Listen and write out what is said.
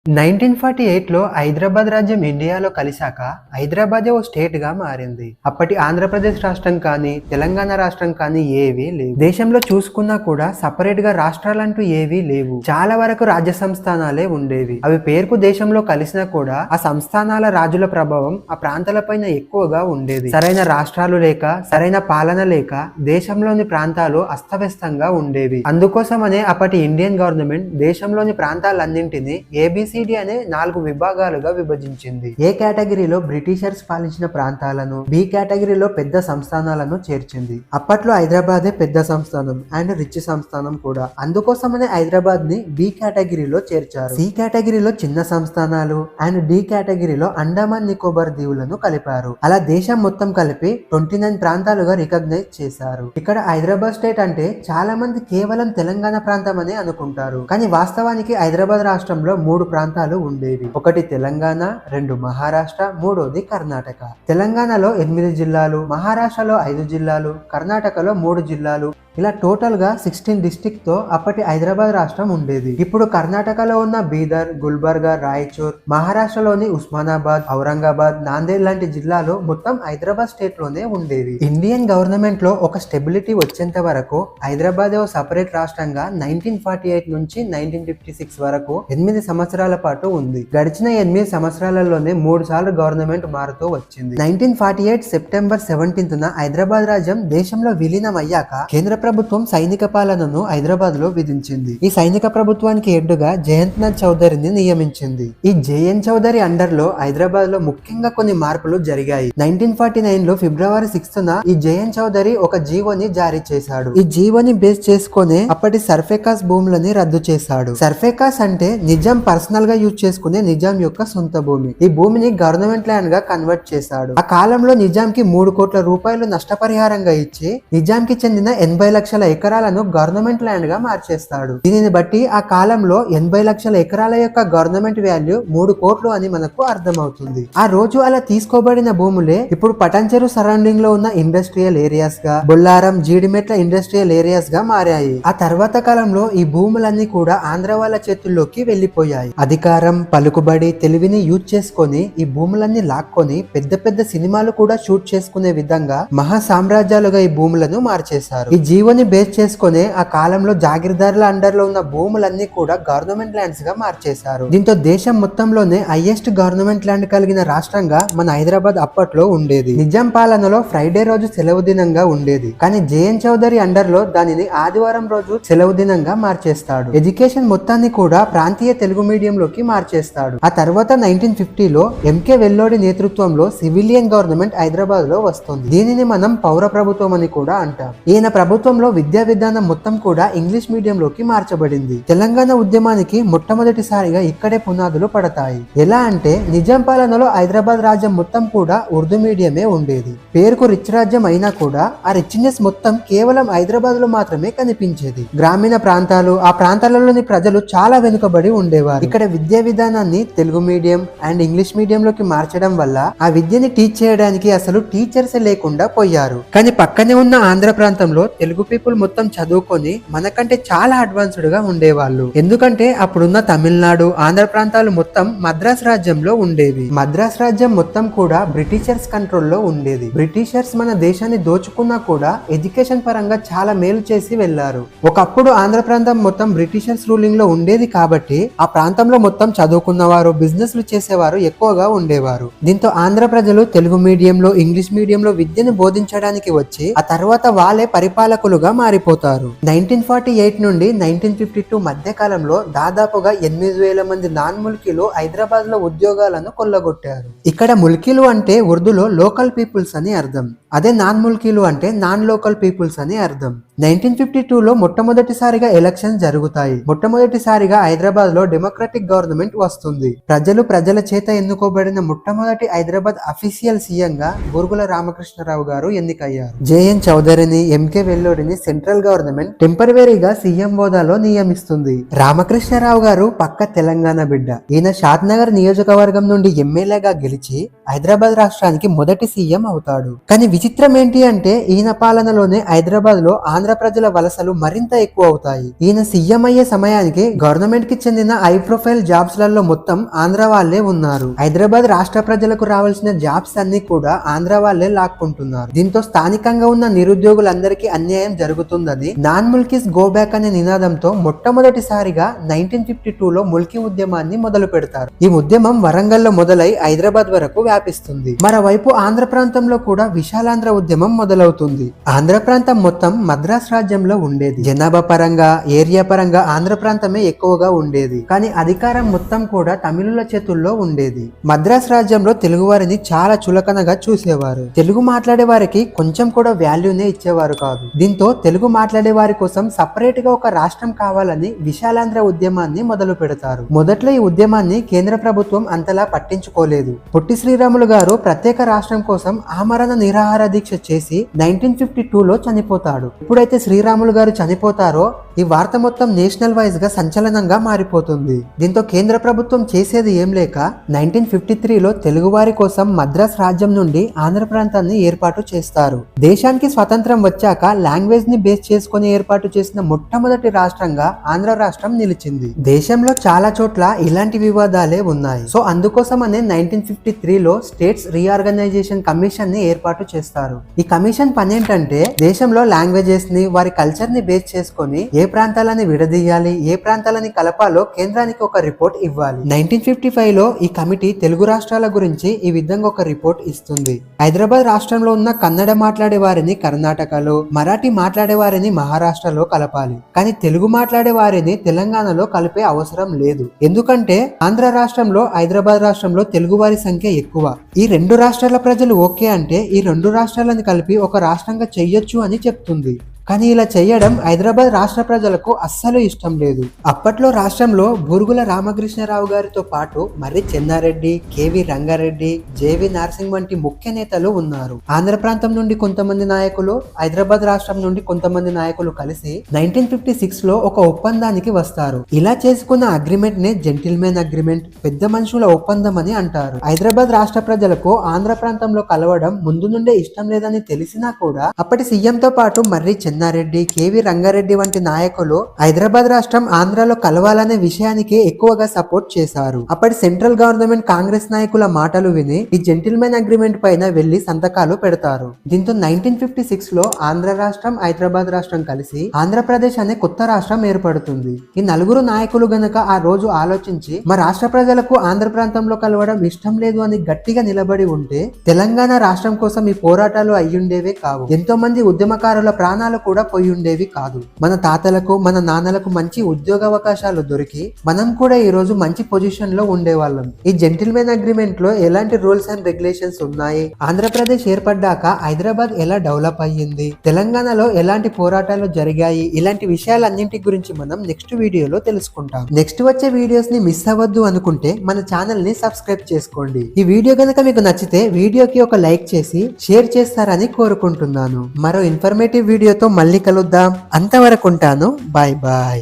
1948లో హైదరాబాద్ రాజ్యం ఇండియాలో కలిశాక హైదరాబాదే ఓ స్టేట్ గా మారింది. అప్పటి ఆంధ్రప్రదేశ్ రాష్ట్రం కానీ తెలంగాణ రాష్ట్రం కానీ ఏవీ లేవు. దేశంలో చూసుకున్నా కూడా సపరేట్ గా రాష్ట్రాలంటూ ఏవీ లేవు. చాలా వరకు రాజ్య సంస్థానాలే ఉండేవి. అవి పేరుకు దేశంలో కలిసినా కూడా ఆ సంస్థానాల రాజుల ప్రభావం ఆ ప్రాంతాలపైన ఎక్కువగా ఉండేది. సరైన రాష్ట్రాలు లేక సరైన పాలన లేక దేశంలోని ప్రాంతాలు అస్తవ్యస్తంగా ఉండేవి. అందుకోసమనే అప్పటి ఇండియన్ గవర్నమెంట్ దేశంలోని ప్రాంతాలన్నింటినీ ఏబిసిడి అనే 4 విభాగాలుగా విభజించింది. ఏ కేటగిరీలో బ్రిటిషర్స్ పాలించిన ప్రాంతాలను, బి కేటగిరీలో పెద్ద సంస్థానాలను చేర్చింది. అప్పట్లో హైదరాబాదే పెద్ద సంస్థానం అండ్ రిచ్ సంస్థానం కూడా. అందుకోసమనే హైదరాబాద్ ని బి కేటగిరీలో చేర్చారు. సి కేటగిరీలో చిన్న సంస్థానాలు అండ్ డి కేటగిరీలో అండమాన్ నికోబార్ దీవులను కలిపారు. అలా దేశం మొత్తం కలిపి 29 ప్రాంతాలుగా రికగ్నైజ్ చేశారు. ఇక్కడ హైదరాబాద్ స్టేట్ అంటే చాలా మంది కేవలం తెలంగాణ ప్రాంతం అనే అనుకుంటారు. కానీ వాస్తవానికి హైదరాబాద్ రాష్ట్రంలో 3 ప్రాంతాలు ఉండేవి. ఒకటి తెలంగాణ, 2 మహారాష్ట్ర, 3వది కర్ణాటక. తెలంగాణలో 8 జిల్లాలు, మహారాష్ట్రలో 5 జిల్లాలు, కర్ణాటకలో 3 జిల్లాలు, ఇలా టోటల్ గా 16 డిస్ట్రిక్ట్ తో అప్పటి హైదరాబాద్ రాష్ట్రం ఉండేది. ఇప్పుడు కర్ణాటకలో ఉన్న బీదర్, గుల్బర్గా, రాయచూర్, మహారాష్ట్రలోని ఉస్మానాబాద్, ఔరంగాబాద్, నాందేడ్ లాంటి జిల్లాలు మొత్తం హైదరాబాద్ స్టేట్ లోనే ఉండేవి. ఇండియన్ గవర్నమెంట్ లో ఒక స్టెబిలిటీ వచ్చేంత వరకు హైదరాబాద్ ఓ సపరేట్ రాష్ట్రంగా 1948 నుంచి 1956 వరకు 8 సంవత్సరాల పాటు ఉంది. గడిచిన 8 సంవత్సరాలలోనే 3 సార్లు గవర్నమెంట్ మారుతూ వచ్చింది. 1948 సెప్టెంబర్ 17న హైదరాబాద్ రాజ్యం దేశంలో విలీనం అయ్యాక కేంద్ర ప్రభుత్వం సైనిక పాలనను హైదరాబాద్ లో విధించింది. ఈ సైనిక ప్రభుత్వానికి హెడ్డుగా జయంత్నాథ్ చౌదరిని నియమించింది. ఈ జేఎన్ చౌదరి అండర్ లో హైదరాబాద్ లో ముఖ్యంగా కొన్ని మార్పులు జరిగాయి. 1949 లో ఫిబ్రవరి 6న ఈ జేఎన్ చౌదరి ఒక జీవోని జారీ చేశాడు. ఈ జీవోని బేస్ చేసుకునే అప్పటి సర్ఫేకాస్ భూములని రద్దు చేశాడు. సర్ఫేకాస్ అంటే నిజాం పర్సనల్ గా యూజ్ చేసుకునే నిజాం యొక్క సొంత భూమి. ఈ భూమిని గవర్నమెంట్ ల్యాండ్ గా కన్వర్ట్ చేశాడు. ఆ కాలంలో నిజాంకి 3 కోట్ల రూపాయలు నష్టపరిహారంగా ఇచ్చి నిజాంకి చెందిన 80 లక్షల ఎకరాలను గవర్నమెంట్ ల్యాండ్ గా మార్చేస్తాడు. దీనిని బట్టి ఆ కాలంలో 80 లక్షల ఎకరాల యొక్క గవర్నమెంట్ వాల్యూ 3 కోట్లు అని మనకు అర్థమవుతుంది. ఆ రోజు అలా తీసుకోబడిన భూములే ఇప్పుడు పటాన్చెరు సరౌండింగ్ లో ఉన్న ఇండస్ట్రియల్ ఏరియాస్ గా, బొల్లారం, జీడిమెట్ల ఇండస్ట్రియల్ ఏరియాస్ గా మారాయి. ఆ తర్వాత కాలంలో ఈ భూములన్నీ కూడా ఆంధ్ర వాళ్ళ చేతుల్లోకి వెళ్లిపోయాయి. అధికారం, పలుకుబడి, తెలివిని యూజ్ చేసుకొని ఈ భూములన్నీ లాక్కొని పెద్ద పెద్ద సినిమాలు కూడా షూట్ చేసుకునే విధంగా మహా సామ్రాజ్యాలుగా ఈ భూములను మార్చేశారు. ఈ జీవోని బేస్ చేసుకునే ఆ కాలంలో జాగీర్దారుల అండర్ లో ఉన్న భూములన్నీ కూడా గవర్నమెంట్ ల్యాండ్స్ గా మార్చేశారు. దీంతో దేశం మొత్తంలోనే హైయెస్ట్ గవర్నమెంట్ ల్యాండ్ కలిగిన రాష్ట్రంగా మన హైదరాబాద్ అప్పట్లో ఉండేది. నిజాం పాలనలో ఫ్రైడే రోజు సెలవు దినంగా ఉండేది. కానీ జేఎన్ చౌదరి అండర్ లో దానిని ఆదివారం రోజు సెలవు దినంగా మార్చేస్తాడు. ఎడ్యుకేషన్ మొత్తాన్ని కూడా ప్రాంతీయ తెలుగు మీడియం లోకి మార్చేస్తాడు. ఆ తర్వాత 1950లో ఎంకే వెల్లోడి నేతృత్వంలో సివిలియన్ గవర్నమెంట్ హైదరాబాద్ లో వస్తుంది. దీనిని మనం పౌర ప్రభుత్వం అని కూడా అంటాం. ఈయన ప్రభుత్వంలో విద్యా విధానం మొత్తం కూడా ఇంగ్లీష్ మీడియంలోకి మార్చబడింది. తెలంగాణ ఉద్యమానికి మొట్టమొదటిసారిగా ఇక్కడే పునాదులు పడతాయి. ఎలా అంటే నిజాం పాలనలో హైదరాబాద్ రాజ్యం మొత్తం కూడా ఉర్దూ మీడియమే ఉండేది. పేరుకు రిచ్ రాజ్యం అయినా కూడా ఆ రిచ్నెస్ మొత్తం కేవలం హైదరాబాద్ లో మాత్రమే కనిపించేది. గ్రామీణ ప్రాంతాలు, ఆ ప్రాంతాలలోని ప్రజలు చాలా వెనుకబడి ఉండేవారు. ఇక్కడ విద్యా విధానాన్ని Telugu medium and English medium లోకి మార్చడం వల్ల ఆ విద్యని టీచ్ చేయడానికి అసలు టీచర్స్ లేకుండా పోయారు. కానీ పక్కనే ఉన్న ఆంధ్ర ప్రాంతంలో తెలుగు పీపుల్ మొత్తం చదువుకొని మనకంటే చాలా అడ్వాన్స్డ్ గా ఉండేవాళ్ళు. ఎందుకంటే అప్పుడున్న తమిళనాడు, ఆంధ్ర ప్రాంతాలు మొత్తం మద్రాస్ రాజ్యంలో ఉండేవి. మద్రాస్ రాజ్యం మొత్తం కూడా బ్రిటిషర్స్ కంట్రోల్లో ఉండేది. బ్రిటిషర్స్ మన దేశాన్ని దోచుకున్నా కూడా ఎడ్యుకేషన్ పరంగా చాలా మేలు చేసి వెళ్లారు. ఒకప్పుడు ఆంధ్ర ప్రాంతం మొత్తం బ్రిటిషర్స్ రూలింగ్ లో ఉండేది కాబట్టి ఆ ప్రాంతంలో మొత్తం చదువుకున్నవారు, బిజినెస్లు చేసేవారు ఎక్కువగా ఉండేవారు. దీంతో ఆంధ్ర ప్రజలు తెలుగు మీడియంలో, ఇంగ్లీష్ మీడియంలో విద్యను బోధించడానికి వచ్చి ఆ తర్వాత వాళ్ళే పరిపాలకులుగా మారిపోతారు. 1948 నుండి 1952 మధ్య కాలంలో దాదాపుగా 8,000 మంది నాన్ ముల్కీలు హైదరాబాద్ లో ఉద్యోగాలను కొల్లగొట్టారు. ఇక్కడ ముల్కీలు అంటే ఉర్దూలో లోకల్ పీపుల్స్ అని అర్థం. అదే నాన్ ముల్కీలు అంటే నాన్ లోకల్ పీపుల్స్ అని అర్థం. 1952లో మొట్టమొదటిసారిగా ఎలక్షన్ జరుగుతాయి. మొట్టమొదటిసారిగా హైదరాబాద్ లో డెమోక్రటిక్ గవర్నమెంట్ వస్తుంది. ప్రజల చేత ఎన్నుకోబడిన మొట్టమొదటి హైదరాబాద్ అఫీషియల్ సీఎం గా బూర్గుల రామకృష్ణరావు గారు ఎన్నికయ్యారు. జేఎన్ చౌదరిని, ఎంకే వెల్లోడిని సెంట్రల్ గవర్నమెంట్ టెంపరవరీగా సీఎం హోదాలో నియమిస్తుంది. రామకృష్ణరావు గారు పక్క తెలంగాణ బిడ్డ. ఈయన షాద్ నగర్ నియోజకవర్గం నుండి ఎమ్మెల్యేగా గెలిచి హైదరాబాద్ రాష్ట్రానికి మొదటి సీఎం అవుతాడు. కానీ విచిత్రం ఏంటి అంటే ఈయన పాలనలోనే హైదరాబాద్ లో ఆంధ్ర ప్రజల వలసలు మరింత ఎక్కువ అవుతాయి. ఈయన సీఎం అయ్యే సమయానికి గవర్నమెంట్ కి చెందిన హై ప్రొఫైల్ జాబ్స్ లలో మొత్తం ఆంధ్ర వాళ్ళే ఉన్నారు. హైదరాబాద్ రాష్ట్ర ప్రజలకు రావాల్సిన జాబ్స్ అన్ని కూడా ఆంధ్ర వాళ్ళే లాక్కుంటున్నారు. దీంతో స్థానికంగా ఉన్న నిరుద్యోగులందరికీ అన్యాయం జరుగుతుందని నాన్ ముల్కీస్ గో బ్యాక్ అనే నినాదంతో మొట్టమొదటిసారిగా 1952లో ముల్కీ ఉద్యమాన్ని మొదలు పెడతారు. ఈ ఉద్యమం వరంగల్ లో మొదలై హైదరాబాద్ వరకు వ్యాపిస్తుంది. మరోవైపు ఆంధ్ర ప్రాంతంలో కూడా విశాలాంధ్ర ఉద్యమం మొదలవుతుంది. ఆంధ్ర ప్రాంతం మొత్తం మద్రాస్ రాజ్యంలో ఉండేది. జనాభా పరంగా ఏరియా పరంగా ఆంధ్ర ప్రాంతమే ఎక్కువగా ఉండేది. కానీ అధికారం మొత్తం కూడా తమిళుల చేతుల్లో ఉండేది. మద్రాస్ రాజ్యంలో తెలుగు వారిని చాలా చులకనగా చూసేవారు. తెలుగు మాట్లాడే వారికి కొంచెం కూడా వాల్యూనే ఇచ్చేవారు కాదు. దీంతో తెలుగు మాట్లాడే వారి కోసం సపరేట్ గా ఒక రాష్ట్రం కావాలని విశాలాంధ్ర ఉద్యమాన్ని మొదలు పెడతారు. మొదట్లో ఈ ఉద్యమాన్ని కేంద్ర ప్రభుత్వం అంతలా పట్టించుకోలేదు. పొట్టి శ్రీరాములు గారు ప్రత్యేక రాష్ట్రం కోసం ఆమరణ నిరాహార దీక్ష చేసి 1952లో చనిపోతాడు. ఎప్పుడైతే శ్రీరాములు గారు చనిపోతారో ఈ వార్త మొత్తం నేషనల్ వైజ్ గా సంచలనంగా మారిపోతుంది. దీంతో కేంద్ర ప్రభుత్వం చేసేది ఏం లేక 1953లో తెలుగు వారి కోసం మద్రాస్ రాజ్యం నుండి ఆంధ్ర ప్రాంతాన్ని ఏర్పాటు చేస్తారు. దేశానికి స్వతంత్రం వచ్చాక లాంగ్వేజ్ ని బేస్ చేసుకుని ఏర్పాటు చేసిన మొట్టమొదటి రాష్ట్రంగా ఆంధ్ర రాష్ట్రం నిలిచింది. దేశంలో చాలా చోట్ల ఇలాంటి వివాదాలే ఉన్నాయి. సో అందుకోసమనే 1953లో స్టేట్స్ రీఆర్గనైజేషన్ కమిషన్ ని ఏర్పాటు చేస్తారు. ఈ కమిషన్ పని ఏంటంటే దేశంలో లాంగ్వేజెస్ ని వారి కల్చర్ ని బేస్ చేసుకొని ఏ ప్రాంతాలని విడదీయాలి, ఏ ప్రాంతాలని కలపాలో కేంద్రానికి ఒక రిపోర్ట్ ఇవ్వాలి. 1955లో ఈ కమిటీ తెలుగు రాష్ట్రాల గురించి ఈ విధంగా ఒక రిపోర్ట్ ఇస్తుంది. హైదరాబాద్ రాష్ట్రంలో ఉన్న కన్నడ మాట్లాడే వారిని కర్ణాటకలో, మరాఠీ మాట్లాడే వారిని మహారాష్ట్రలో కలపాలి. కానీ తెలుగు మాట్లాడే వారిని తెలంగాణలో కలిపే అవసరం లేదు. ఎందుకంటే ఆంధ్ర రాష్ట్రంలో హైదరాబాద్ రాష్ట్రంలో తెలుగు వారి సంఖ్య ఎక్కువ. ఈ రెండు రాష్ట్రాల ప్రజలు ఓకే అంటే ఈ రెండు రాష్ట్రాలను కలిపి ఒక రాష్ట్రంగా చెయ్యొచ్చు అని చెప్తుంది. కానీ ఇలా చేయడం హైదరాబాద్ రాష్ట్ర ప్రజలకు అస్సలు ఇష్టం లేదు. అప్పట్లో రాష్ట్రంలో బూరుగుల రామకృష్ణరావు గారితో పాటు మర్రి చెన్నారెడ్డి, కేవి రంగారెడ్డి, జేవి నర్సింగ్ వంటి ముఖ్య నేతలు ఉన్నారు. ఆంధ్ర ప్రాంతం నుండి కొంతమంది నాయకులు, హైదరాబాద్ రాష్ట్రం నుండి కొంతమంది నాయకులు కలిసి 1956లో ఒక ఒప్పందానికి వస్తారు. ఇలా చేసుకున్న అగ్రిమెంట్ నే జెంటిల్మెన్ అగ్రిమెంట్, పెద్ద మనుషుల ఒప్పందం అని అంటారు. హైదరాబాద్ రాష్ట్ర ప్రజలకు ఆంధ్ర ప్రాంతంలో కలవడం ముందు నుండే ఇష్టం లేదని తెలిసినా కూడా అప్పటి సీఎంతో పాటు మర్రి చెన్నారెడ్డి, కేవి రంగారెడ్డి వంటి నాయకులు హైదరాబాద్ రాష్ట్రం ఆంధ్రాలో కలవాలనే విషయానికి ఎక్కువగా సపోర్ట్ చేశారు. అప్పటి సెంట్రల్ గవర్నమెంట్ కాంగ్రెస్ నాయకుల మాటలు విని ఈ జెంటిల్మెన్ అగ్రిమెంట్ పైన వెళ్లి సంతకాలు పెడతారు. దీంతో 1956లో ఆంధ్ర రాష్ట్రం, హైదరాబాద్ రాష్ట్రం కలిసి ఆంధ్రప్రదేశ్ అనే కొత్త రాష్ట్రం ఏర్పడుతుంది. ఈ నలుగురు నాయకులు గనక ఆ రోజు ఆలోచించి మా రాష్ట్ర ప్రజలకు ఆంధ్ర ప్రాంతంలో కలవడం ఇష్టం లేదు అని గట్టిగా నిలబడి ఉంటే తెలంగాణ రాష్ట్రం కోసం ఈ పోరాటాలు అయ్యుండేవే కావు. ఎంతో మంది ఉద్యమకారుల ప్రాణాలు కూడా పోయి ఉండేవి కాదు. మన తాతలకు, మన నాన్నలకు మంచి ఉద్యోగ అవకాశాలు దొరికి మనం కూడా ఈ రోజు మంచి పొజిషన్ లో ఉండేవాళ్ళం. ఈ జెంటిల్మెన్ అగ్రిమెంట్ లో ఎలాంటి రూల్స్ అండ్ రెగ్యులేషన్స్ ఉన్నాయి, ఆంధ్రప్రదేశ్ ఏర్పడ్డాక హైదరాబాద్ ఎలా డెవలప్ అయ్యింది, తెలంగాణలో ఎలాంటి పోరాటాలు జరిగాయి, ఇలాంటి విషయాలన్నింటి గురించి మనం నెక్స్ట్ వీడియోలో తెలుసుకుంటాం. నెక్స్ట్ వచ్చే వీడియోస్ ని మిస్ అవ్వద్దు అనుకుంటే మన ఛానల్ ని సబ్స్క్రైబ్ చేసుకోండి. ఈ వీడియో గనక మీకు నచ్చితే వీడియోకి ఒక లైక్ చేసి షేర్ చేస్తారని కోరుకుంటున్నాను. మరో ఇన్ఫర్మేటివ్ వీడియోతో మళ్ళీ కలుద్దాం. అంతవరకు ఉంటాను. Bye bye.